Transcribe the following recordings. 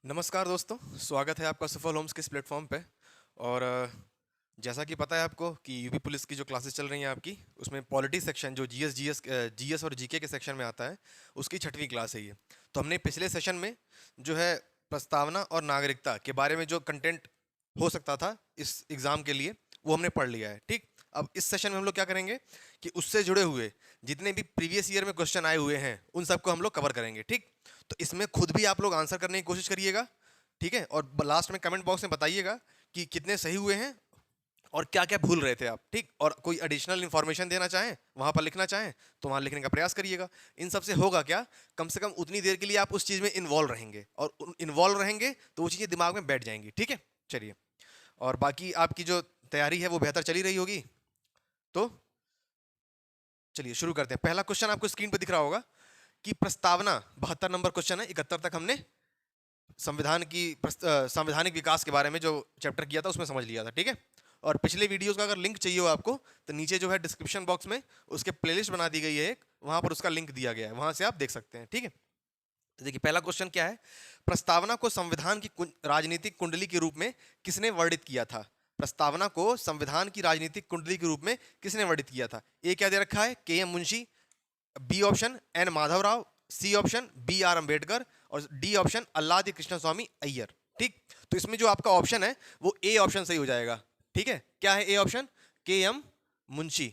नमस्कार दोस्तों, स्वागत है आपका सफल होम्स के इस प्लेटफॉर्म पे। और जैसा कि पता है आपको कि यूपी पुलिस की जो क्लासेस चल रही हैं आपकी, उसमें पॉलिटी सेक्शन जो जीएस और जीके के सेक्शन में आता है, उसकी 6वीं क्लास है ये। तो हमने पिछले सेशन में जो है प्रस्तावना और नागरिकता के बारे में जो कंटेंट हो सकता था इस एग्ज़ाम के लिए, वो हमने पढ़ लिया है। ठीक, अब इस सेशन में हम लोग क्या करेंगे कि उससे जुड़े हुए जितने भी प्रीवियस ईयर में क्वेश्चन आए हुए हैं उन सबको हम लोग कवर करेंगे। ठीक, तो इसमें खुद भी आप लोग आंसर करने की कोशिश करिएगा। ठीक है, और लास्ट में कमेंट बॉक्स में बताइएगा कि कितने सही हुए हैं और क्या क्या भूल रहे थे आप। ठीक, और कोई एडिशनल इन्फॉर्मेशन देना चाहें, वहां पर लिखना चाहें, तो वहां लिखने का प्रयास करिएगा। इन सब से होगा क्या, कम से कम उतनी देर के लिए आप उस चीज़ में इन्वॉल्व रहेंगे, और इन्वॉल्व रहेंगे तो वो चीज़ें दिमाग में बैठ जाएंगी। ठीक है, चलिए। और बाकी आपकी जो तैयारी है वो बेहतर चली रही होगी, तो चलिए शुरू करते हैं। पहला क्वेश्चन आपको स्क्रीन पर दिख रहा होगा कि प्रस्तावना 72 नंबर क्वेश्चन है। 71 तक हमने संवैधानिक विकास के बारे में जो चैप्टर किया था उसमें समझ लिया था। ठीक है, और पिछले वीडियोस का अगर लिंक चाहिए हो आपको, तो नीचे जो है डिस्क्रिप्शन बॉक्स में उसके प्लेलिस्ट बना दी गई है एक, वहां पर उसका लिंक दिया गया है, वहां से आप देख सकते हैं। ठीक है, तो देखिए पहला क्वेश्चन क्या है। प्रस्तावना को संविधान की राजनीतिक कुंडली के रूप में किसने वर्णित किया था। प्रस्तावना को संविधान की राजनीतिक कुंडली के रूप में किसने वर्णित किया था। ए क्या दे रखा है, K M Munshi, B option N Madhavrao, C option B R Ambedkar, और D option Alladi Krishnaswami Ayyar. ठीक, तो इसमें जो आपका ऑप्शन है वो ए ऑप्शन सही हो जाएगा। ठीक है, क्या है ए ऑप्शन, के एम मुंशी।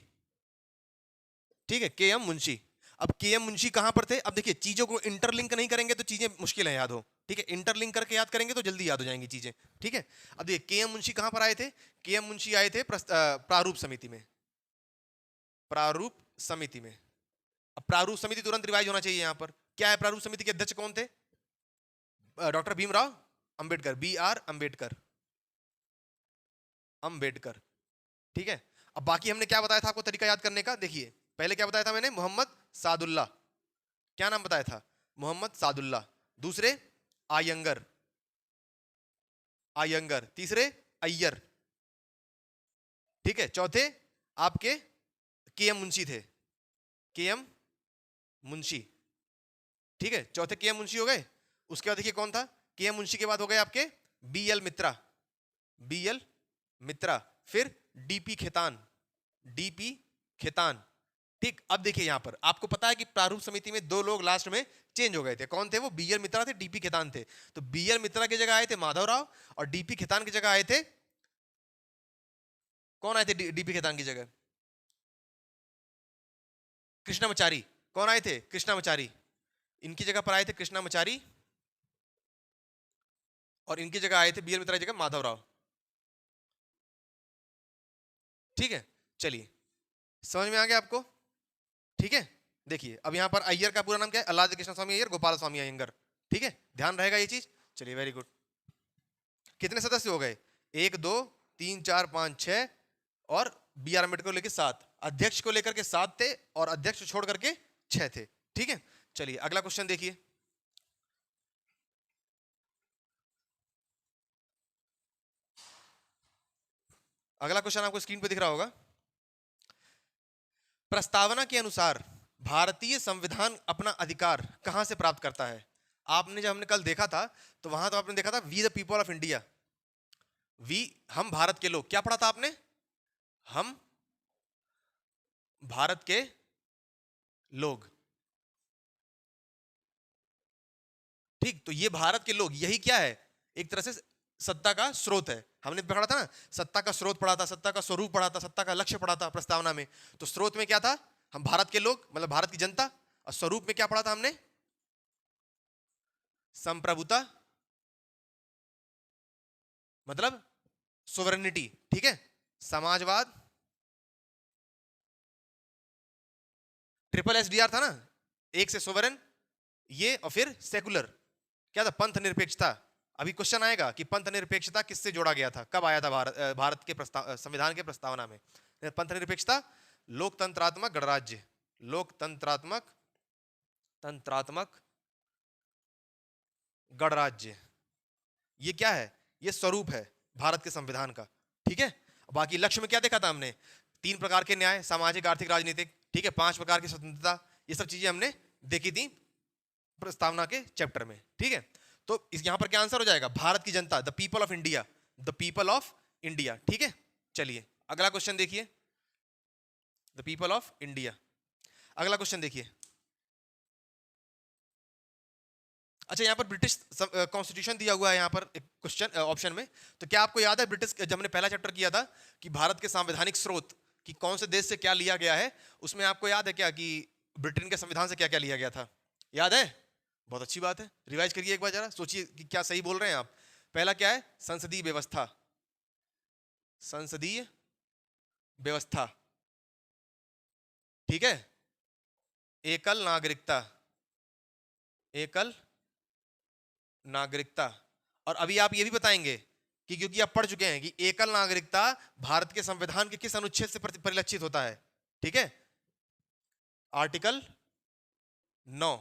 ठीक है, के एम मुंशी। अब के एम मुंशी कहां पर थे, अब देखिए चीजों को इंटरलिंक नहीं करेंगे तो चीजें मुश्किल है याद हो। ठीक है, इंटरलिंक करके याद करेंगे तो जल्दी याद हो जाएंगी चीजें। ठीक है, अब देखिए के एम मुंशी कहां पर आए थे। के एम मुंशी आए थे प्रारूप समिति में। प्रारूप समिति में। अब प्रारूप समिति तुरंत रिवाइज होना चाहिए। यहां पर क्या है, प्रारूप समिति के अध्यक्ष कौन थे, doctor Bhimrao Ambedkar, B R Ambedkar, Ambedkar. ठीक है, अब बाकी हमने क्या बताया था आपको तरीका याद करने का, देखिए पहले क्या बताया था मैंने, मोहम्मद सादुल्ला। क्या नाम बताया था, मोहम्मद सादुल्ला। दूसरे आयंगर, आयंगर। तीसरे अय्यर। ठीक है, चौथे आपके के एम मुंशी थे, के एम मुंशी। ठीक है, चौथे के एम मुंशी हो गए। उसके बाद देखिए कौन था, के एम मुंशी के बाद हो गए आपके बी एल मित्रा, बी एल मित्रा। फिर डीपी खेतान, डीपी खेतान। ठीक, अब देखिए यहां पर आपको पता है कि प्रारूप समिति में दो लोग लास्ट में चेंज हो गए थे। कौन थे वो, बीएल मित्रा थे, डीपी खेतान थे। तो बीएल मित्रा की जगह आए थे माधवराव, और डीपी खेतान की जगह आए थे, कौन आए थे डीपी खेतान की जगह, कृष्णामचारी। कौन आए थे, कृष्णामचारी। इनकी जगह पर आए थे कृष्णामचारी, और इनकी जगह आए थे बीएल मित्रा की जगह माधवराव। ठीक है, चलिए समझ में आ गया आपको। ठीक है, देखिए अब यहां पर अय्यर का पूरा नाम क्या है, अल्लाह कृष्ण स्वामी अय्यर, गोपाल स्वामी अयंगर। ठीक है, ध्यान रहेगा ये चीज। चलिए वेरी गुड। कितने सदस्य हो गए, एक दो तीन चार पांच छह, और बी आर अम्बेडकर को लेकर सात, अध्यक्ष को लेकर के सात थे, और अध्यक्ष छोड़ करके छह थे। ठीक है, चलिए अगला क्वेश्चन देखिए। अगला क्वेश्चन आपको स्क्रीन पे दिख रहा होगा। प्रस्तावना के अनुसार भारतीय संविधान अपना अधिकार कहां से प्राप्त करता है। आपने जब हमने कल देखा था, तो वहां तो आपने देखा था we the people of India, we हम भारत के लोग, क्या पढ़ा था आपने, हम भारत के लोग। ठीक, तो ये भारत के लोग यही क्या है, एक तरह से सत्ता का स्रोत है। हमने पढ़ा था ना, सत्ता का स्रोत पढ़ा था, सत्ता का स्वरूप पढ़ा था, सत्ता का लक्ष्य पढ़ा था प्रस्तावना में। तो स्रोत में क्या था, हम भारत के लोग मतलब भारत की जनता, और स्वरूप में क्या पढ़ा था हमने, संप्रभुता मतलब सोवरेनिटी। ठीक है, समाजवाद, ट्रिपल एस डी आर था ना, एक से सोवरेन ये, और फिर सेकुलर क्या था, पंथ निरपेक्षता। अभी क्वेश्चन आएगा कि पंथ निरपेक्षता किससे जोड़ा गया था, कब आया था भारत के प्रस्ताव संविधान के प्रस्तावना में। पंथ निरपेक्षता, लोकतंत्रात्मक गणराज्य, लोकतंत्रात्मक तंत्रात्मक गणराज्य। ये क्या है, ये स्वरूप है भारत के संविधान का। ठीक है, बाकी लक्ष्य में क्या देखा था हमने, तीन प्रकार के न्याय, सामाजिक आर्थिक राजनीतिक। ठीक है, पांच प्रकार की स्वतंत्रता, ये सब चीजें हमने देखी थी प्रस्तावना के चैप्टर में। ठीक है, तो यहां पर क्या आंसर हो जाएगा? भारत की जनता, the people of India, the people of India. ठीक है, चलिए अगला क्वेश्चन देखिए, द पीपल ऑफ इंडिया। अगला क्वेश्चन देखिए। अच्छा, यहाँ पर ब्रिटिश कॉन्स्टिट्यूशन दिया हुआ है यहाँ पर एक क्वेश्चन ऑप्शन में। तो क्या आपको याद है ब्रिटिश, जब हमने पहला चैप्टर किया था कि भारत के संवैधानिक स्रोत कि कौन से देश से क्या लिया गया है, उसमें आपको याद है क्या कि ब्रिटेन के संविधान से क्या क्या लिया गया था? याद है? बहुत अच्छी बात है, रिवाइज करिए एक बार जरा, सोचिए कि क्या सही बोल रहे हैं आप। पहला क्या है? संसदीय व्यवस्था, संसदीय व्यवस्था, ठीक है। एकल नागरिकता, एकल नागरिकता। और अभी आप ये भी बताएंगे कि क्योंकि आप पढ़ चुके हैं कि एकल नागरिकता भारत के संविधान के किस अनुच्छेद से परिलक्षित होता है? ठीक है, आर्टिकल 9।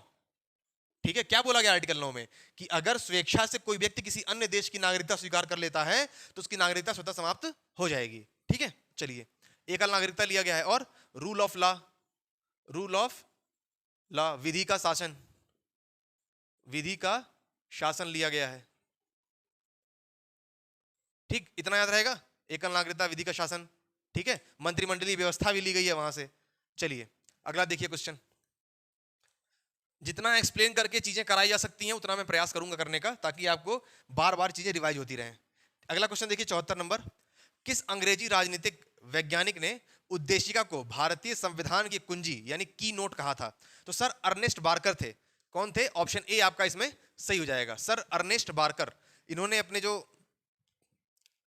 ठीक है, क्या बोला गया आर्टिकल 9 में? कि अगर स्वेच्छा से कोई व्यक्ति किसी अन्य देश की नागरिकता स्वीकार कर लेता है तो उसकी नागरिकता स्वतः समाप्त हो जाएगी। ठीक है, चलिए एकल नागरिकता लिया गया है। और rule of law, rule of law, विधि का शासन, विधि का शासन लिया गया है। ठीक, इतना याद रहेगा, एकल नागरिकता, विधि का शासन। ठीक है, मंत्रिमंडलीय व्यवस्था भी ली गई है वहां से। चलिए अगला देखिए क्वेश्चन। जितना एक्सप्लेन करके चीजें कराई जा सकती हैं उतना मैं प्रयास करूंगा करने का, ताकि आपको बार बार चीजें रिवाइज होती रहें। अगला क्वेश्चन देखिए 74 नंबर। किस अंग्रेजी राजनीतिक वैज्ञानिक ने उद्देशिका को भारतीय संविधान की कुंजी यानी की नोट कहा था? तो सर अर्नेस्ट बार्कर थे। कौन थे? ऑप्शन ए आपका इसमें सही हो जाएगा, सर अर्नेस्ट बार्कर। इन्होंने अपने जो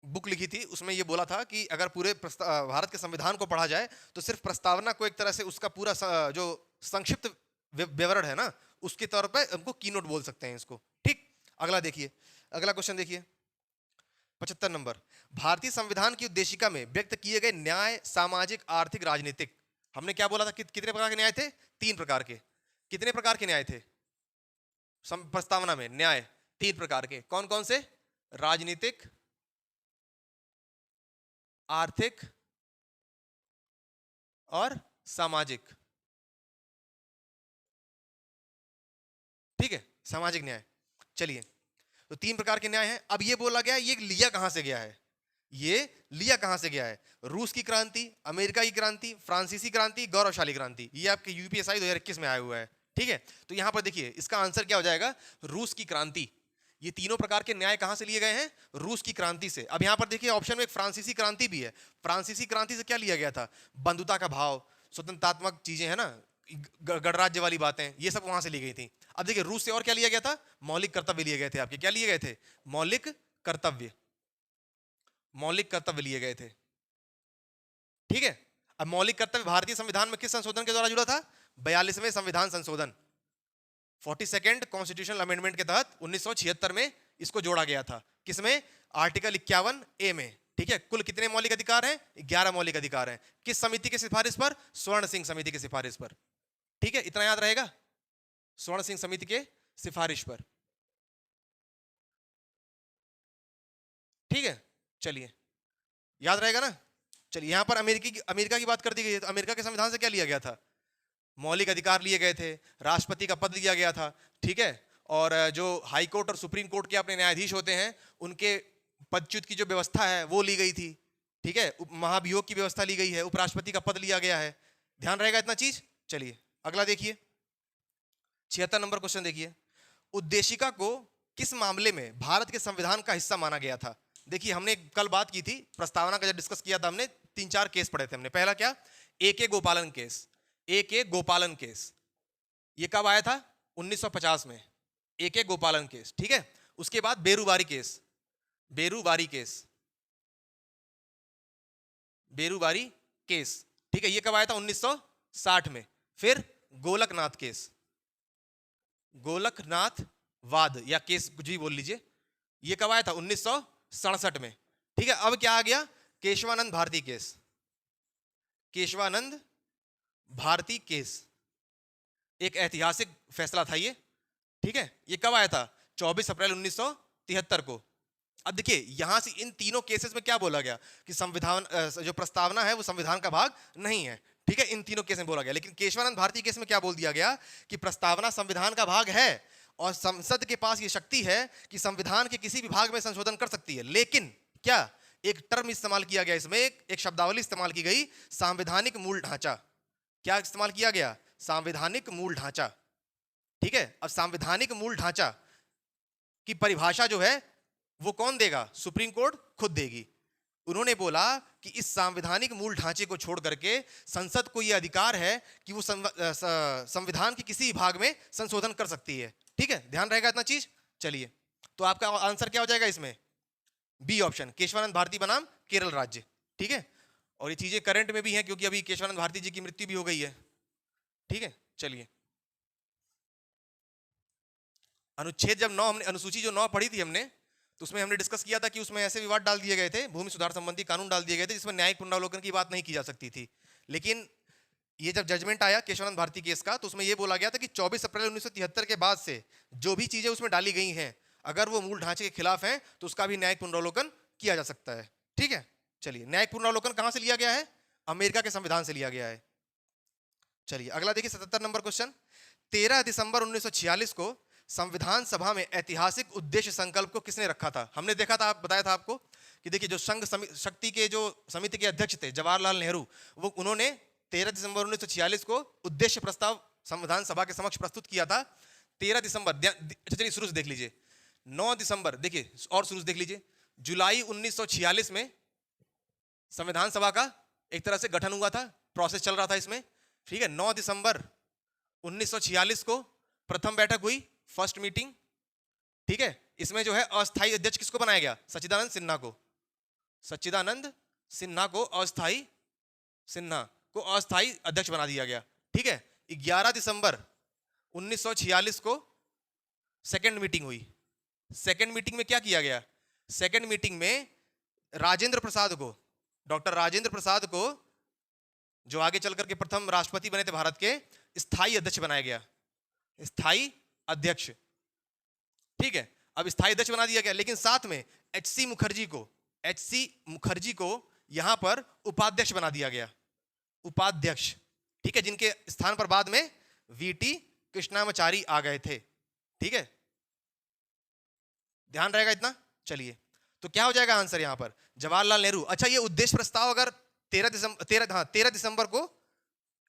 बुक लिखी थी उसमें ये बोला था कि अगर पूरे भारत के संविधान को पढ़ा जाए तो सिर्फ प्रस्तावना को एक तरह से उसका पूरा जो संक्षिप्त विवरण है ना, उसके तौर पे हमको की नोट बोल सकते हैं इसको। ठीक, अगला देखिए, अगला क्वेश्चन देखिए 75 नंबर। भारतीय संविधान की उद्देशिका में व्यक्त किए गए न्याय, सामाजिक, आर्थिक, राजनीतिक, हमने क्या बोला था कितने प्रकार के न्याय थे? 3 प्रकार के। कितने प्रकार के न्याय थे प्रस्तावना में? न्याय 3 प्रकार के। कौन कौन से? राजनीतिक, आर्थिक और सामाजिक। ठीक है, सामाजिक न्याय। चलिए, तो 3 प्रकार के न्याय हैं। अब ये बोला गया, ये लिया कहां से गया है? ये लिया कहां से गया है? रूस की क्रांति, अमेरिका की क्रांति, फ्रांसीसी क्रांति, गौरवशाली क्रांति। ये आपके यूपीएससी 2021 में आया हुआ है। ठीक है, तो यहां पर देखिए इसका आंसर क्या हो जाएगा? रूस की क्रांति। ये तीनों प्रकार के न्याय कहां से लिए गए हैं? रूस की क्रांति से। अब यहां पर देखिए ऑप्शन में एक फ्रांसीसी क्रांति भी है। फ्रांसीसी क्रांति से क्या लिया गया था? बंधुता का भाव, स्वतंत्रात्मक चीजें है ना, गणराज्य वाली बातें, ये सब वहां से ली गई थी। अब देखिए रूस से और क्या लिया गया था? मौलिक कर्तव्य लिए गए थे आपके। क्या लिए गए थे? मौलिक कर्तव्य, मौलिक कर्तव्य लिए गए थे। ठीक है, अब मौलिक कर्तव्य भारतीय संविधान में किस संशोधन के द्वारा जुड़ा था? 42वें संविधान संशोधन, 42nd कॉन्स्टिट्यूशनल अमेंडमेंट के तहत 1976 में इसको जोड़ा गया था। किसमें? आर्टिकल 51A में। ठीक है, कुल कितने मौलिक अधिकार हैं? 11 मौलिक अधिकार हैं। किस समिति की सिफारिश पर? स्वर्ण सिंह समिति की सिफारिश पर। ठीक है, इतना याद रहेगा, स्वर्ण सिंह समिति के सिफारिश पर। ठीक है, चलिए याद रहेगा ना। चलिए यहां पर अमेरिका की बात कर दी गई है, तो अमेरिका के संविधान से क्या लिया गया था? मौलिक अधिकार लिए गए थे, राष्ट्रपति का पद लिया गया था। ठीक है, और जो हाई कोर्ट और सुप्रीम कोर्ट के अपने न्यायाधीश होते हैं उनके पदच्युत की जो व्यवस्था है वो ली गई थी। ठीक है, महाभियोग की व्यवस्था ली गई है, उपराष्ट्रपति का पद लिया गया है। ध्यान रहेगा इतना चीज। चलिए अगला देखिए 76 नंबर क्वेश्चन देखिए। उद्देशिका को किस मामले में भारत के संविधान का हिस्सा माना गया था? देखिए हमने कल बात की थी, प्रस्तावना का जब डिस्कस किया था हमने 3-4 केस पढ़े थे हमने। पहला क्या? AK गोपालन केस। AK गोपालन केस ये कब आया था? 1950 में, AK गोपालन केस। ठीक है, उसके बाद बेरूवारी केस, बेरूवारी केस, बेरूवारी केस। ठीक है, ये कब आया था? 1960 में। फिर गोलकनाथ केस, गोलकनाथ वाद या केस कुछ भी बोल लीजिए, ये कब आया था? 1967 में। ठीक है, अब क्या आ गया? केशवानंद भारती केस, केशवानंद भारती केस, एक ऐतिहासिक फैसला था ये। ठीक है, ये कब आया था? 24 अप्रैल 1973 को। अब देखिए यहां से इन तीनों केसेस में क्या बोला गया कि संविधान जो प्रस्तावना है वो संविधान का भाग नहीं है। ठीक है, इन तीनों केस में बोला गया। लेकिन केशवानंद भारती केस में क्या बोल दिया गया कि प्रस्तावना संविधान का भाग है और संसद के पास ये शक्ति है कि संविधान के किसी भी भाग में संशोधन कर सकती है। लेकिन क्या एक टर्म इस्तेमाल किया गया, इसमें एक शब्दावली इस्तेमाल की गई, संवैधानिक मूल ढांचा। क्या इस्तेमाल किया गया? संवैधानिक मूल ढांचा। ठीक है, अब संवैधानिक मूल ढांचा की परिभाषा जो है वो कौन देगा? सुप्रीम कोर्ट खुद देगी। उन्होंने बोला कि इस संवैधानिक मूल ढांचे को छोड़ करके संसद को यह अधिकार है कि वो संविधान के किसी भाग में संशोधन कर सकती है। ठीक है, ध्यान रहेगा इतना चीज। चलिए, तो आपका आंसर क्या हो जाएगा इसमें? बी ऑप्शन, केशवानंद भारती बनाम केरल राज्य। ठीक है, और ये चीजें करंट में भी हैं क्योंकि अभी केशवानंद भारती जी की मृत्यु भी हो गई है। ठीक है, चलिए, अनुच्छेद जब 9 हमने अनुसूची जो 9 पढ़ी थी हमने, तो उसमें हमने डिस्कस किया था कि उसमें ऐसे विवाद डाल दिए गए थे, भूमि सुधार संबंधी कानून डाल दिए गए थे जिसमें न्यायिक पुनरावलोकन की बात नहीं की जा सकती थी। लेकिन ये जब जजमेंट आया केशवानंद भारती केस का, तो उसमें ये बोला गया था कि 24 अप्रैल 1973 के बाद से जो भी चीजें उसमें डाली गई हैं, अगर वो मूल ढांचे के खिलाफ हैं तो उसका भी न्यायिक पुनरावलोकन किया जा सकता है। ठीक है, चलिए, न्यायिक पुनरावलोकन कहां से लिया गया है? अमेरिका के संविधान से लिया गया है। चलिए अगला देखिए, 77 नंबर क्वेश्चन। 13 दिसंबर 1946 को संविधान सभा में ऐतिहासिक उद्देश्य संकल्प को किसने रखा था? हमने देखा था, बताया था आपको कि देखिए जो संघ शक्ति के जो समिति के अध्यक्ष थे जवाहरलाल नेहरू, वो उन्होंने 13 दिसंबर 1946 को उद्देश्य प्रस्ताव संविधान सभा के समक्ष प्रस्तुत किया था। 13 दिसंबर, चलिए शुरू से देख लीजिए। 9 दिसंबर, देखिए और शुरू से देख लीजिए, जुलाई 1946 में संविधान सभा का एक तरह से गठन हुआ था, प्रोसेस चल रहा था इसमें। ठीक है, 9 दिसंबर 1946 को प्रथम बैठक हुई, फर्स्ट मीटिंग। ठीक है, इसमें जो है अस्थायी अध्यक्ष किसको बनाया गया? सच्चिदानंद सिन्हा को। सच्चिदानंद सिन्हा को अस्थायी अध्यक्ष बना दिया गया। ठीक है, 11 दिसंबर 1946 को सेकंड मीटिंग हुई। सेकंड मीटिंग में क्या किया गया? सेकंड मीटिंग में राजेंद्र प्रसाद को, डॉक्टर राजेंद्र प्रसाद को, जो आगे चल करके प्रथम राष्ट्रपति बने थे भारत के, स्थायी अध्यक्ष बनाया गया। स्थायी अध्यक्ष। ठीक है, अब स्थायी अध्यक्ष बना दिया गया, लेकिन साथ में एचसी मुखर्जी को यहां पर उपाध्यक्ष बना दिया गया। उपाध्यक्ष। ठीक है, जिनके स्थान पर बाद में वीटी कृष्णामाचारी आ गए थे। ठीक है, ध्यान रहेगा इतना। चलिए, तो क्या हो जाएगा आंसर यहां पर? जवाहरलाल नेहरू। अच्छा, ये उद्देश्य प्रस्ताव अगर 13 दिसंबर को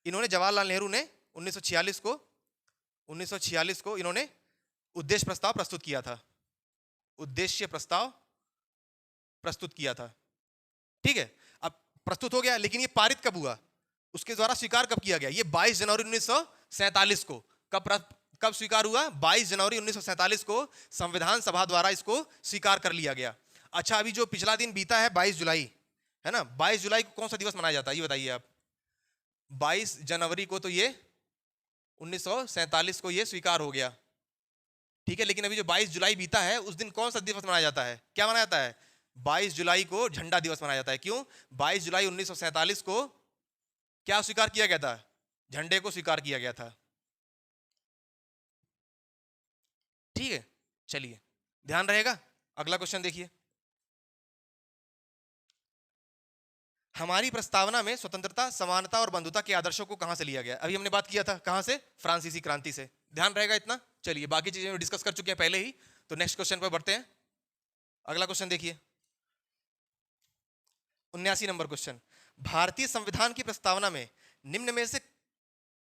इन्होंने, जवाहरलाल नेहरू ने 1946 को इन्होंने उद्देश्य प्रस्ताव प्रस्तुत किया था। उद्देश्य प्रस्ताव प्रस्तुत किया था। ठीक है, अब प्रस्तुत हो गया, लेकिन ये पारित कब हुआ? उसके द्वारा स्वीकार कब किया गया? ये 22 जनवरी 1947 को। कब स्वीकार हुआ? 22 जनवरी 1947 को संविधान सभा द्वारा इसको स्वीकार कर लिया गया। अच्छा, अभी जो पिछला दिन बीता है 22 जुलाई, है ना, 22 जुलाई को कौन सा दिवस मनाया जाता है ये बताइए आप? 22 जनवरी को तो ये 1947 को ये स्वीकार हो गया। ठीक है, लेकिन अभी जो 22 जुलाई बीता है उस दिन कौन सा दिवस मनाया जाता है? क्या मनाया जाता है? 22 जुलाई को झंडा दिवस मनाया जाता है। क्यों? 22 जुलाई 1947 को क्या स्वीकार किया गया था? झंडे को स्वीकार किया गया था। ठीक है, चलिए ध्यान रहेगा। अगला क्वेश्चन देखिए, हमारी प्रस्तावना में स्वतंत्रता, समानता और बंधुता के आदर्शों को कहां से लिया गया? अभी हमने बात किया था कहां से? फ्रांसीसी क्रांति से। ध्यान रहेगा इतना। चलिए, बाकी चीजें डिस्कस कर चुके हैं पहले ही, तो नेक्स्ट क्वेश्चन पर बढ़ते हैं। अगला क्वेश्चन देखिए, 79 नंबर क्वेश्चन। भारतीय संविधान की प्रस्तावना में निम्न में से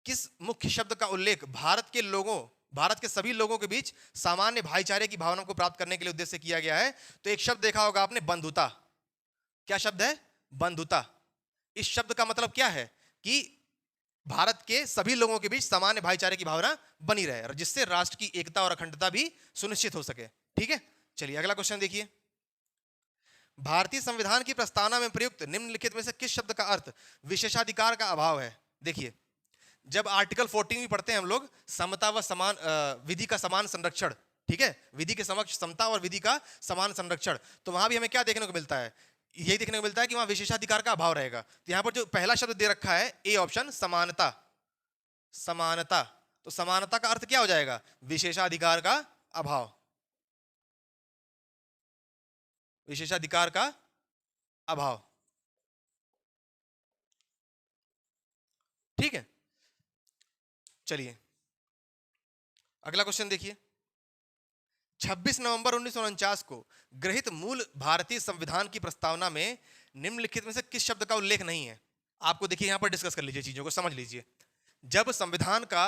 किस मुख्य शब्द का उल्लेख भारत के सभी लोगों के बीच सामान्य भाईचारे की भावना को प्राप्त करने के लिए उद्देश्य से किया गया है? तो एक शब्द देखा होगा आपने, बंधुता। क्या शब्द है? बंधुता। इस शब्द का मतलब क्या है? कि भारत के सभी लोगों के बीच सामान्य भाईचारे की भावना बनी रहे, जिससे राष्ट्र की एकता और अखंडता भी सुनिश्चित हो सके। ठीक है, चलिए अगला क्वेश्चन देखिए, भारतीय संविधान की प्रस्तावना में प्रयुक्त निम्नलिखित में से किस शब्द का अर्थ विशेषाधिकार का अभाव है? देखिए, जब आर्टिकल 14 भी पढ़ते हैं हम लोग, समता व समान विधि का समान संरक्षण, ठीक है, विधि के समक्ष समता और विधि का समान संरक्षण, तो वहां भी हमें क्या देखने को मिलता है? यही देखने को मिलता है कि वहां विशेषाधिकार का अभाव रहेगा। तो यहां पर जो पहला शब्द दे रखा है, ए ऑप्शन, समानता। समानता, तो समानता का अर्थ क्या हो जाएगा? विशेषाधिकार का अभाव। विशेषाधिकार का अभाव। ठीक है, चलिए अगला क्वेश्चन देखिए, 26 नवंबर 1949 को गृहीत मूल भारतीय संविधान की प्रस्तावना में निम्नलिखित में से किस शब्द का उल्लेख नहीं है? आपको देखिए यहां पर डिस्कस कर लीजिए, चीजों को समझ लीजिए। जब संविधान का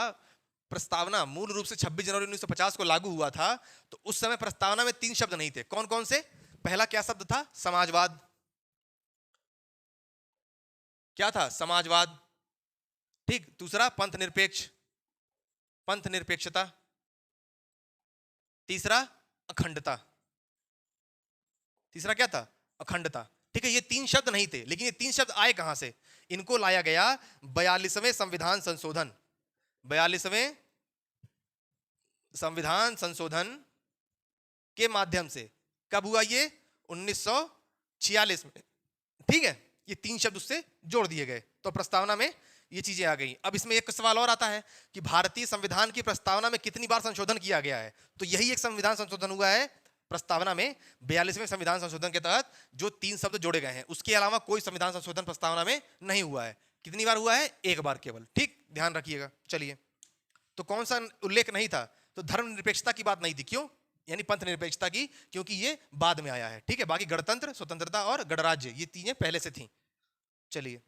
प्रस्तावना मूल रूप से 26 जनवरी 1950 को लागू हुआ था, तो उस समय प्रस्तावना में 3 शब्द नहीं थे। कौन कौन से? पहला क्या शब्द था? समाजवाद। क्या था? समाजवाद। ठीक। दूसरा पंथ निरपेक्ष, पंथ निरपेक्षता। तीसरा अखंडता। तीसरा क्या था? अखंडता। ठीक है, ये 3 शब्द नहीं थे, लेकिन ये 3 शब्द आए कहां से? इनको लाया गया 42वें संविधान संशोधन, 42वें संविधान संशोधन के माध्यम से। कब हुआ ये? 1946 में। ठीक है, ये 3 शब्द उससे जोड़ दिए गए, तो प्रस्तावना में ये चीजें आ गई। अब इसमें एक सवाल और आता है कि भारतीय संविधान की प्रस्तावना में कितनी बार संशोधन किया गया है? तो यही एक संविधान संशोधन हुआ है प्रस्तावना में, 42वें संविधान संशोधन के तहत जो 3 शब्द जोड़े गए हैं। उसके अलावा कोई संविधान संशोधन प्रस्तावना में नहीं हुआ है। कितनी बार हुआ है? एक बार केवल। ठीक, ध्यान रखिएगा। चलिए, तो कौन सा उल्लेख नहीं था? तो धर्मनिरपेक्षता की बात नहीं थी। क्यों? यानी पंथ निरपेक्षता की, क्योंकि ये बाद में आया है। ठीक है, बाकी गणतंत्र, स्वतंत्रता और गणराज्य, ये तीनें पहले से थी। चलिए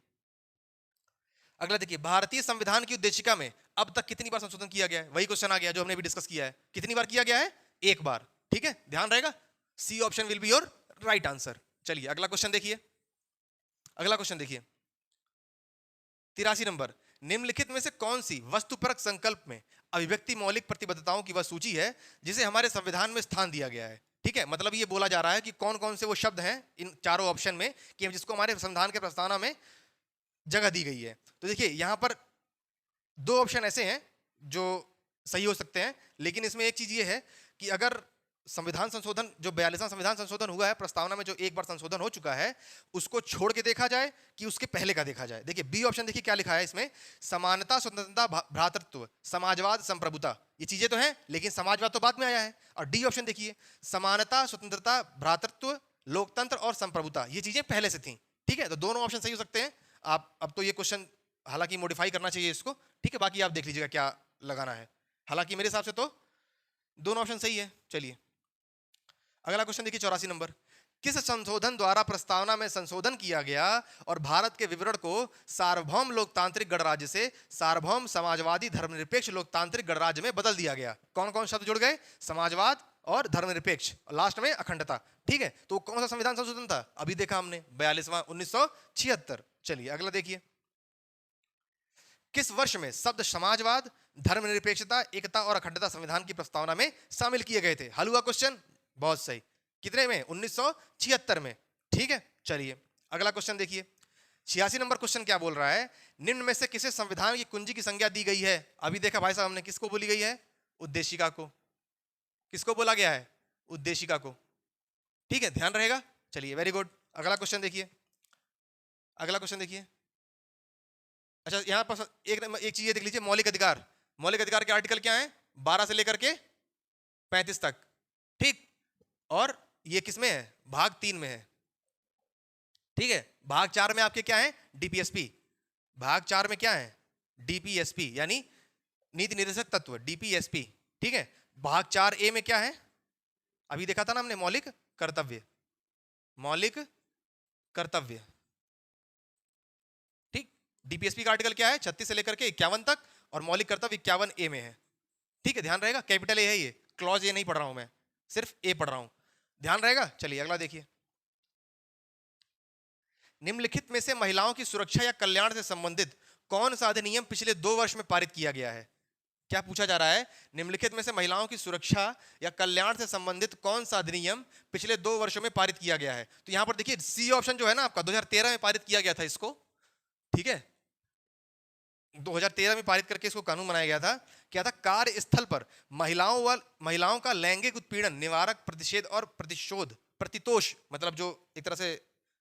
अगला देखिए, भारतीय संविधान की उद्देशिका में अब तक कितनी बार संशोधन किया गया है? वही क्वेश्चन आ गया जो हमने भी डिस्कस किया है। कितनी बार किया गया है? एक बार। ठीक है, ध्यान रहेगा। C option will be your right answer. चलिए अगला क्वेश्चन देखिए। अगला क्वेश्चन देखिए 83 नंबर। निम्नलिखित में से कौन सी वस्तुपरक संकल्प में अभिव्यक्ति मौलिक प्रतिबद्धताओं की वह सूची है जिसे हमारे संविधान में स्थान दिया गया है? ठीक है, मतलब ये बोला जा रहा है कि कौन कौन से वो शब्द हैं इन चारों ऑप्शन में कि जिसको हमारे संविधान के प्रस्तावना में जगह दी गई है। तो देखिए यहां पर 2 ऑप्शन ऐसे हैं जो सही हो सकते हैं, लेकिन इसमें एक चीज ये है कि अगर संविधान संशोधन जो 42वां संविधान संशोधन हुआ है, प्रस्तावना में जो एक बार संशोधन हो चुका है, उसको छोड़ के देखा जाए कि उसके पहले का देखा जाए। देखिए बी ऑप्शन देखिए क्या लिखा है इसमें, समानता, स्वतंत्रता, भ्रातृत्व, समाजवाद, संप्रभुता। ये चीजें तो हैं, लेकिन समाजवाद तो बाद में आया है। और डी ऑप्शन देखिए, समानता, स्वतंत्रता, भ्रातृत्व, लोकतंत्र और संप्रभुता, ये चीजें पहले से थी। ठीक है, तो दोनों ऑप्शन सही हो सकते हैं। आप अब तो ये क्वेश्चन हालांकि मॉडिफाई करना चाहिए इसको। ठीक है, बाकी आप देख लीजिएगा क्या लगाना है। हालांकि मेरे हिसाब से तो दोनों ऑप्शन सही है। चलिए अगला क्वेश्चन देखिए 84 नंबर। किस संशोधन द्वारा प्रस्तावना में संशोधन किया गया और भारत के विवरण को सार्वभौम लोकतांत्रिक गणराज्य से सार्वभौम समाजवादी धर्मनिरपेक्ष लोकतांत्रिक गणराज्य में बदल दिया गया? कौन कौन शब्द जुड़ गए? समाजवाद और धर्मनिरपेक्ष, लास्ट में अखंडता। ठीक है, तो कौन सा संविधान संशोधन था? अभी देखा हमने 42वां 1976। चलिए अगला देखिए, किस वर्ष में शब्द समाजवाद, धर्मनिरपेक्षता, एकता और अखंडता संविधान की प्रस्तावना में शामिल किए गए थे? हल हुआ क्वेश्चन? बहुत सही। कितने में? 1976 में। ठीक है, चलिए अगला क्वेश्चन देखिए 86 नंबर क्वेश्चन क्या बोल रहा है, निम्न में से किसे संविधान की कुंजी की संज्ञा दी गई है? अभी देखा भाई साहब हमने, किसको बोली गई है? उद्देशिका को। किसको बोला गया है? उद्देशिका को। ठीक है, ध्यान रहेगा। चलिए वेरी गुड। अगला क्वेश्चन देखिए। अगला क्वेश्चन देखिए। अच्छा यहां पर एक चीज देख लीजिए, मौलिक अधिकार। मौलिक अधिकार के आर्टिकल क्या है? 12 से लेकर के 35 तक। ठीक, और ये किस में है? भाग 3 में है। ठीक है, भाग 4 में आपके क्या है? डीपीएसपी। भाग 4 में क्या है? डीपीएसपी यानी नीति निर्देशक तत्व, डीपीएसपी। ठीक है, भाग 4 ए में क्या है? अभी देखा था ना हमने, मौलिक कर्तव्य। मौलिक कर्तव्य। ठीक, डीपीएसपी का आर्टिकल क्या है? 36 से लेकर के 51 तक, और मौलिक कर्तव्य 51 ए में है। ठीक है, ध्यान रहेगा। कैपिटल ए है ये, क्लॉज ए नहीं पढ़ रहा हूं मैं, सिर्फ ए पढ़ रहा हूं, ध्यान रहेगा। चलिए अगला देखिए, निम्नलिखित में से महिलाओं की सुरक्षा या कल्याण से संबंधित कौन सा अधिनियम पिछले 2 वर्ष में पारित किया गया है? क्या पूछा जा रहा है? निम्नलिखित में से महिलाओं की सुरक्षा या कल्याण से संबंधित कौन सा अधिनियम पिछले 2 वर्षों में पारित किया गया है? तो यहां पर देखिए सी ऑप्शन जो है ना आपका, 2013 में पारित किया गया था इसको। ठीक है, 2013 में पारित करके इसको कानून बनाया गया था। क्या था? कार्यस्थल पर महिलाओं का लैंगिक उत्पीड़न निवारक प्रतिषेध और प्रतिशोध, प्रतितोष मतलब जो एक तरह से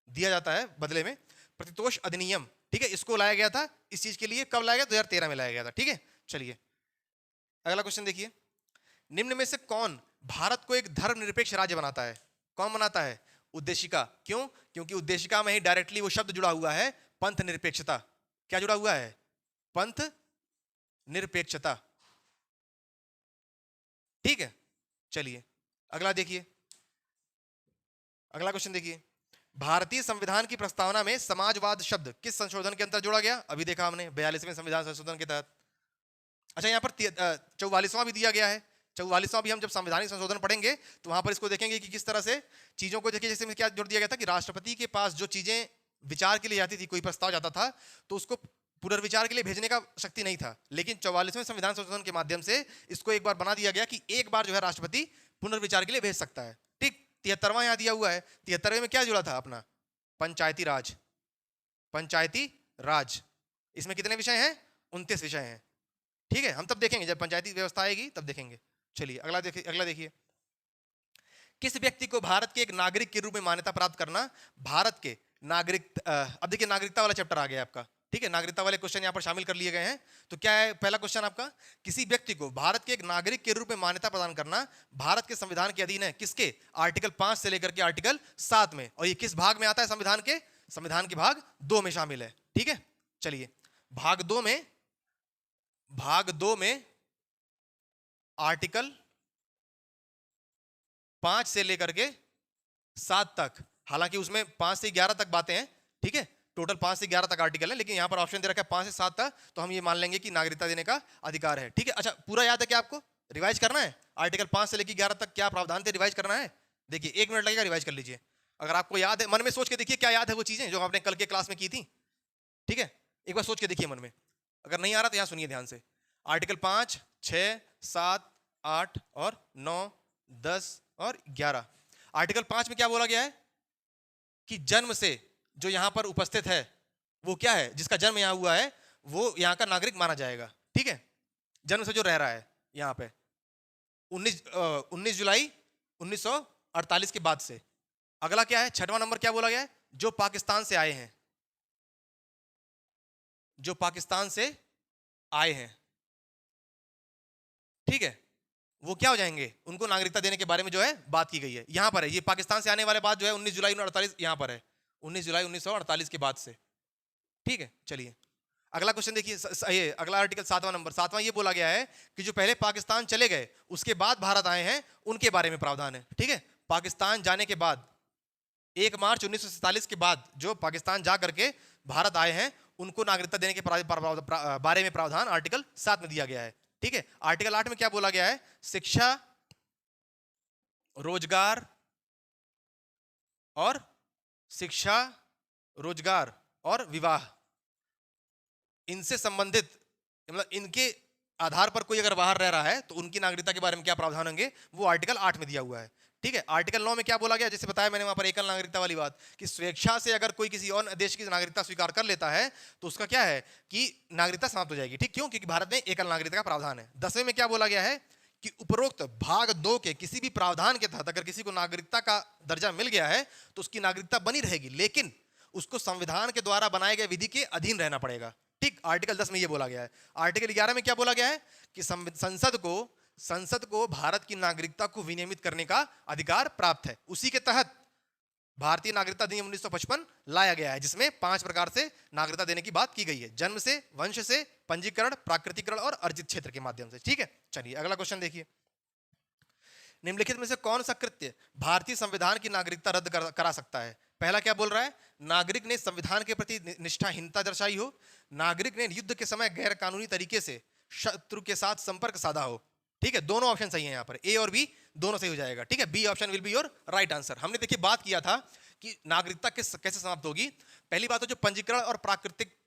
दिया जाता है बदले में, प्रतितोष अधिनियम। ठीक है, इसको लाया गया था इस चीज के लिए। कब लाया गया? 2013 में लाया गया था। ठीक है, चलिए अगला क्वेश्चन देखिए, निम्न में से कौन भारत को एक धर्मनिरपेक्ष राज्य बनाता है? कौन बनाता है? उद्देशिका। क्यों? क्योंकि उद्देशिका में ही डायरेक्टली वो शब्द जुड़ा हुआ है, पंथ निरपेक्षता। क्या जुड़ा हुआ है? पंथ निरपेक्षता। ठीक है, चलिए अगला देखिए, अगला क्वेश्चन देखिए, भारतीय संविधान की प्रस्तावना में समाजवाद शब्द किस संशोधन के अंतर्गत जोड़ा गया? अभी देखा हमने 42वें संविधान संशोधन के तहत। अच्छा, यहाँ पर 44वां भी दिया गया है। 44वां भी हम जब संवैधानिक संशोधन पढ़ेंगे तो वहां पर इसको देखेंगे कि किस तरह से चीजों को देखिए। जैसे में क्या जोड़ दिया गया था कि राष्ट्रपति के पास जो चीजें विचार के लिए जाती थी, कोई प्रस्ताव जाता था तो उसको पुनर्विचार के लिए भेजने का शक्ति नहीं था, लेकिन 44वें संविधान संशोधन के माध्यम से इसको एक बार बना दिया गया कि एक बार जो है राष्ट्रपति पुनर्विचार के लिए भेज सकता है। ठीक, 73वां यहाँ दिया हुआ है। 73वें में क्या जुड़ा था अपना? पंचायती राज। पंचायती राज, इसमें कितने विषय हैं? 29 विषय हैं। ठीक है, हम तब देखेंगे जब पंचायती व्यवस्था आएगी तब देखेंगे। चलिए अगला देखिए, अगला देखिए, किस व्यक्ति को भारत के एक नागरिक के रूप में मान्यता प्राप्त करना भारत के नागरिक। अब देखिए नागरिकता वाला चैप्टर आ गया आपका। ठीक है, नागरिकता वाले क्वेश्चन यहाँ पर शामिल कर लिए गए हैं। तो क्या है पहला क्वेश्चन आपका? किसी व्यक्ति को भारत के एक नागरिक के रूप में मान्यता प्रदान करना भारत के संविधान के अधीन है। किसके? आर्टिकल 5 से लेकर के आर्टिकल 7 में। और ये किस भाग में आता है संविधान के? संविधान के भाग 2 में शामिल है। ठीक है, चलिए भाग 2 में, भाग 2 में आर्टिकल 5 से लेकर के 7 तक, हालांकि उसमें 5 से 11 तक बातें हैं। ठीक है, टोटल 5 से 11 तक आर्टिकल है, लेकिन यहां पर ऑप्शन दे रखा है 5 से 7 तक, तो हम ये मान लेंगे कि नागरिकता देने का अधिकार है। ठीक है, अच्छा पूरा याद है क्या आपको? रिवाइज करना है आर्टिकल 5 से लेकर 11 तक क्या प्रावधान थे, रिवाइज करना है। देखिए 1 मिनट लगेगा, रिवाइज कर लीजिए। अगर आपको याद है, मन में सोच के देखिए क्या याद है वो चीजें जो आपने कल के क्लास में की थी। ठीक है, एक बार सोच के देखिए मन में, अगर नहीं आ रहा तो यहां सुनिए ध्यान से। आर्टिकल 5, 6, 7, 8 और 9, 10 और 11। आर्टिकल 5 में क्या बोला गया है कि जन्म से जो यहां पर उपस्थित है वो क्या है? जिसका जन्म यहां हुआ है वो यहां का नागरिक माना जाएगा। ठीक है, जन्म से जो रह रहा है यहां पे 19 जुलाई 1948 के बाद से। अगला क्या है? 6वां नंबर क्या बोला गया है? जो पाकिस्तान से आए हैं, जो पाकिस्तान से आए हैं। ठीक है, वो क्या हो जाएंगे? उनको नागरिकता देने के बारे में जो है बात की गई है। यहां पर है ये पाकिस्तान से आने वाले बात जो है 19 जुलाई 1948, यहां पर है 19 जुलाई 1948 के बाद से। ठीक है, चलिए अगला क्वेश्चन देखिए। ये अगला आर्टिकल 7वां नंबर, 7वां ये बोला गया है कि जो पहले पाकिस्तान चले गए उसके बाद भारत आए हैं उनके बारे में प्रावधान है। ठीक है, पाकिस्तान जाने के बाद 1 मार्च 1947 के बाद जो पाकिस्तान जा करके भारत आए हैं उनको नागरिकता देने के बारे में प्रावधान आर्टिकल 7 में दिया गया है। ठीक है, आर्टिकल 8 में क्या बोला गया है? शिक्षा, रोजगार और शिक्षा, रोजगार और विवाह, इनसे संबंधित, मतलब इनके आधार पर कोई अगर बाहर रह रहा है तो उनकी नागरिकता के बारे में क्या प्रावधान होंगे वो आर्टिकल 8 में दिया हुआ है। ठीक है, आर्टिकल 9 में क्या बोला गया? जैसे बताया मैंने वहां पर एकल नागरिकता वाली बात, कि स्वेच्छा से अगर कोई किसी और देश की नागरिकता स्वीकार कर लेता है तो उसका क्या है कि नागरिकता समाप्त हो जाएगी। ठीक, क्यों? क्योंकि भारत में एकल नागरिकता का प्रावधान है। 10वें में क्या बोला गया है कि उपरोक्त भाग 2 के किसी भी प्रावधान के तहत अगर किसी को नागरिकता का दर्जा मिल गया है तो उसकी नागरिकता बनी रहेगी, लेकिन उसको संविधान के द्वारा बनाए गए विधि के अधीन रहना पड़ेगा। ठीक, आर्टिकल 10 में ये बोला गया है। आर्टिकल 11 में क्या बोला गया है कि संसद को भारत की नागरिकता को विनियमित करने का अधिकार प्राप्त है। उसी के तहत भारतीय नागरिकता अधिनियम 1955 लाया गया है, जिसमें 5 प्रकार से नागरिकता देने की बात की गई है: जन्म से, वंश से, पंजीकरण, प्राकृतिकरण और अर्जित क्षेत्र के माध्यम से। ठीक है, चलिए अगला क्वेश्चन देखिए। निम्नलिखित में से कौन सा कृत्य भारतीय संविधान की नागरिकता रद्द करा सकता है? पहला क्या बोल रहा है? नागरिक ने संविधान के प्रति निष्ठाहीनता दर्शाई हो, नागरिक ने युद्ध के समय गैर कानूनी तरीके से शत्रु के साथ संपर्क साधा हो। ठीक है, दोनों ऑप्शन सही है यहाँ पर, ए और बी दोनों सही हो जाएगा। ठीक है, B option will be your right answer. हमने देखिए बात किया था कि नागरिकता कैसे समाप्त होगी। पहली बात तो जो पंजीकरण और प्राकृतिक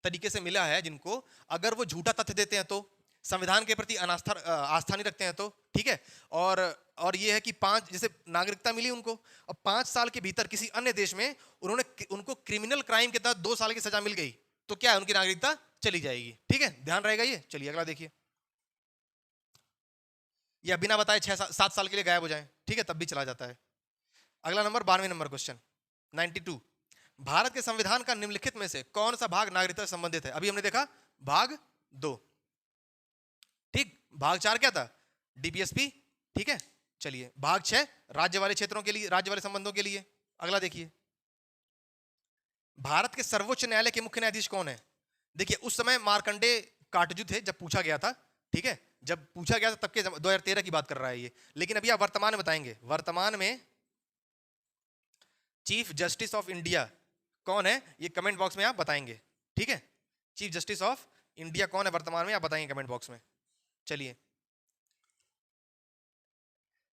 तरीके से मिला है जिनको, अगर वो झूठा तथ्य देते हैं तो, संविधान के प्रति आस्था नहीं रखते हैं तो। ठीक है, और ये है कि 5 जैसे नागरिकता मिली उनको और 5 साल के भीतर किसी अन्य देश में उनको क्रिमिनल क्राइम के तहत 2 साल की सजा मिल गई तो क्या है, उनकी नागरिकता चली जाएगी। ठीक है, ध्यान रहेगा ये। चलिए अगला देखिए, या बिना बताए 6-7 साल के लिए गायब हो जाए, ठीक है, तब भी चला जाता है। अगला नंबर 12वें नंबर क्वेश्चन 92, भारत के संविधान का निम्नलिखित में से कौन सा भाग नागरिकता से संबंधित है? अभी हमने देखा भाग 2। ठीक, भाग 4 क्या था? डीपीएसपी। ठीक है, चलिए भाग 6 राज्य वाले क्षेत्रों के लिए, राज्य वाले संबंधों के लिए। अगला देखिए, भारत के सर्वोच्च न्यायालय के मुख्य न्यायाधीश कौन है? देखिए उस समय मार्कंडे काटजू थे जब पूछा गया था। ठीक है, जब पूछा गया था तब के 2013 की बात कर रहा है ये, लेकिन अभी आप वर्तमान में बताएंगे, वर्तमान में चीफ जस्टिस ऑफ इंडिया कौन है, ये कमेंट बॉक्स में आप बताएंगे, ठीक है। चीफ जस्टिस ऑफ इंडिया कौन है वर्तमान में, आप बताएंगे कमेंट बॉक्स में। चलिए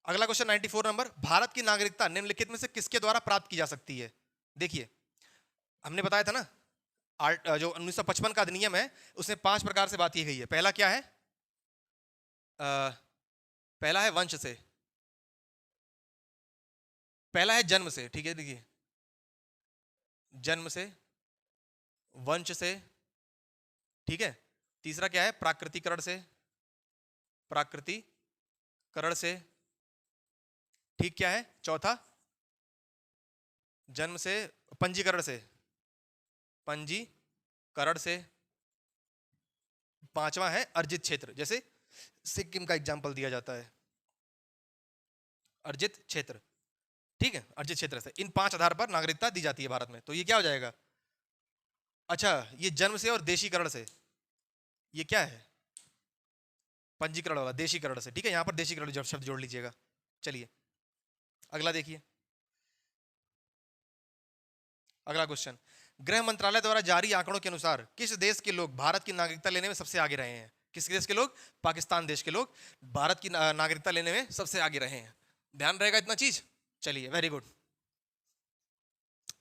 अगला क्वेश्चन 94 नंबर, भारत की नागरिकता निम्नलिखित में से किसके द्वारा प्राप्त की जा सकती है। देखिए हमने बताया था ना, जो 1955 का अधिनियम है उसमें 5 प्रकार से बात की गई है। पहला क्या है, पहला है वंश से, पहला है जन्म से, ठीक है, देखिए जन्म से, वंश से, ठीक है। तीसरा क्या है, प्राकृतिकरण से, प्राकृतिकरण से, ठीक क्या है। चौथा जन्म से, पंजीकरण से, पंजीकरण से। पांचवा है अर्जित क्षेत्र, जैसे सिक्किम का एग्जांपल दिया जाता है, अर्जित क्षेत्र, ठीक है, अर्जित क्षेत्र से। इन 5 आधार पर नागरिकता दी जाती है भारत में। तो ये क्या हो जाएगा, अच्छा ये जन्म से और देशीकरण से, ये क्या है, पंजीकरण वाला, देशीकरण से, ठीक है, यहां पर देशीकरण शब्द जोड़ लीजिएगा। चलिए अगला देखिए, अगला क्वेश्चन, गृह मंत्रालय द्वारा जारी आंकड़ों के अनुसार किस देश के लोग भारत की नागरिकता लेने में सबसे आगे रहे हैं। किस देश के लोग, पाकिस्तान देश के लोग भारत की नागरिकता लेने में सबसे आगे रहे हैं। ध्यान रहेगा इतना चीज। चलिए वेरी गुड,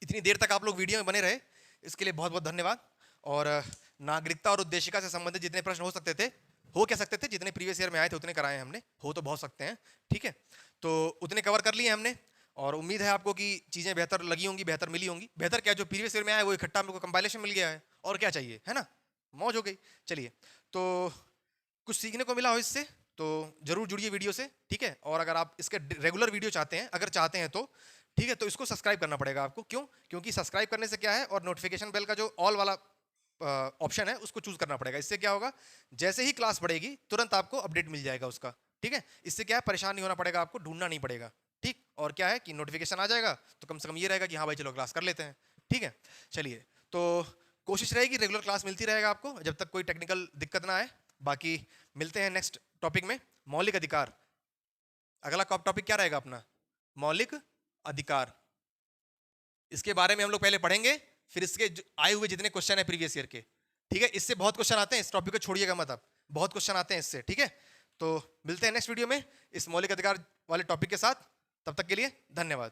इतनी देर तक आप लोग वीडियो में बने रहे, इसके लिए बहुत बहुत धन्यवाद। और नागरिकता और उद्देशिका से संबंधित जितने प्रश्न हो सकते थे, हो क्या सकते थे, जितने प्रीवियस ईयर में आए थे उतने कराए हमने, हो तो बहुत सकते हैं, ठीक है। तो उतने कवर कर लिए हमने, और उम्मीद है आपको कि चीज़ें बेहतर लगी होंगी, बेहतर मिली होंगी। बेहतर क्या, जो प्रीवियस ईयर में आया वो इकट्ठा हमको कंपाइलेशन मिल गया है, और क्या चाहिए, है ना, मौज हो गई। चलिए तो कुछ सीखने को मिला हो इससे तो जरूर जुड़िए वीडियो से, ठीक है। और अगर आप इसके रेगुलर वीडियो चाहते हैं, अगर चाहते हैं तो ठीक है, तो इसको सब्सक्राइब करना पड़ेगा आपको। क्यों, क्योंकि सब्सक्राइब करने से क्या है, और नोटिफिकेशन बेल का जो ऑल वाला ऑप्शन है उसको चूज करना पड़ेगा। इससे क्या होगा, जैसे ही क्लास बढ़ेगी तुरंत आपको अपडेट मिल जाएगा उसका, ठीक है। इससे क्या है, परेशान नहीं होना पड़ेगा आपको, ढूंढना नहीं पड़ेगा, ठीक। और क्या है कि नोटिफिकेशन आ जाएगा तो कम से कम ये रहेगा कि हाँ भाई चलो क्लास कर लेते हैं, ठीक है। चलिए तो कोशिश रहेगी रेगुलर क्लास मिलती रहेगा आपको जब तक कोई टेक्निकल दिक्कत ना आए। बाकी मिलते हैं नेक्स्ट टॉपिक में, मौलिक अधिकार। अगला टॉपिक क्या रहेगा अपना, मौलिक अधिकार। इसके बारे में हम लोग पहले पढ़ेंगे, फिर इसके आए हुए जितने क्वेश्चन है प्रीवियस ईयर के, ठीक है, इससे बहुत क्वेश्चन आते हैं, इस टॉपिक को छोड़िएगा मत आप, बहुत क्वेश्चन आते हैं इससे, ठीक है। तो मिलते हैं नेक्स्ट वीडियो में इस मौलिक अधिकार वाले टॉपिक के साथ, तब तक के लिए धन्यवाद।